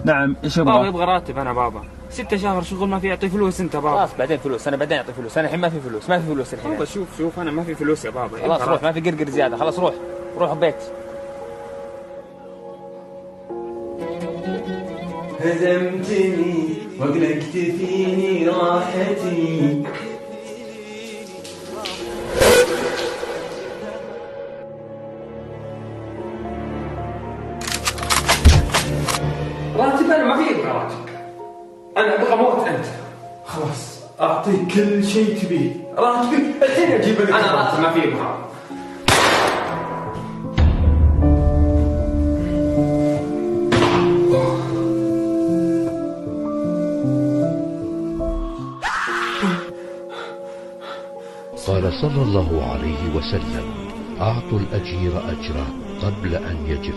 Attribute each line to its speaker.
Speaker 1: نعم. ايش يبغى؟
Speaker 2: بابا يبغى راتب. انا بابا 6 شهر شغل ما في يعطي فلوس. انت بابا
Speaker 3: خلاص بعدين فلوس، انا بعدين اعطي فلوس، انا الحين ما في فلوس، ما في فلوس الحين.
Speaker 2: بابا شوف انا ما في فلوس يا بابا.
Speaker 3: خلاص روح، ما في قرقر زياده، خلاص روح البيت.
Speaker 4: هزمتني واقلقت فيني راحتي.
Speaker 2: راتب؟ انا ما في ابغى راتب، انا ابغى اموت. انت
Speaker 4: خلاص اعطيك كل شيء تبيه، راتبي الحين اجيب لك.
Speaker 2: انا راتب ما في ابغى.
Speaker 5: قال صلى الله عليه وسلم: أعطوا الأجير أجره قبل أن يجف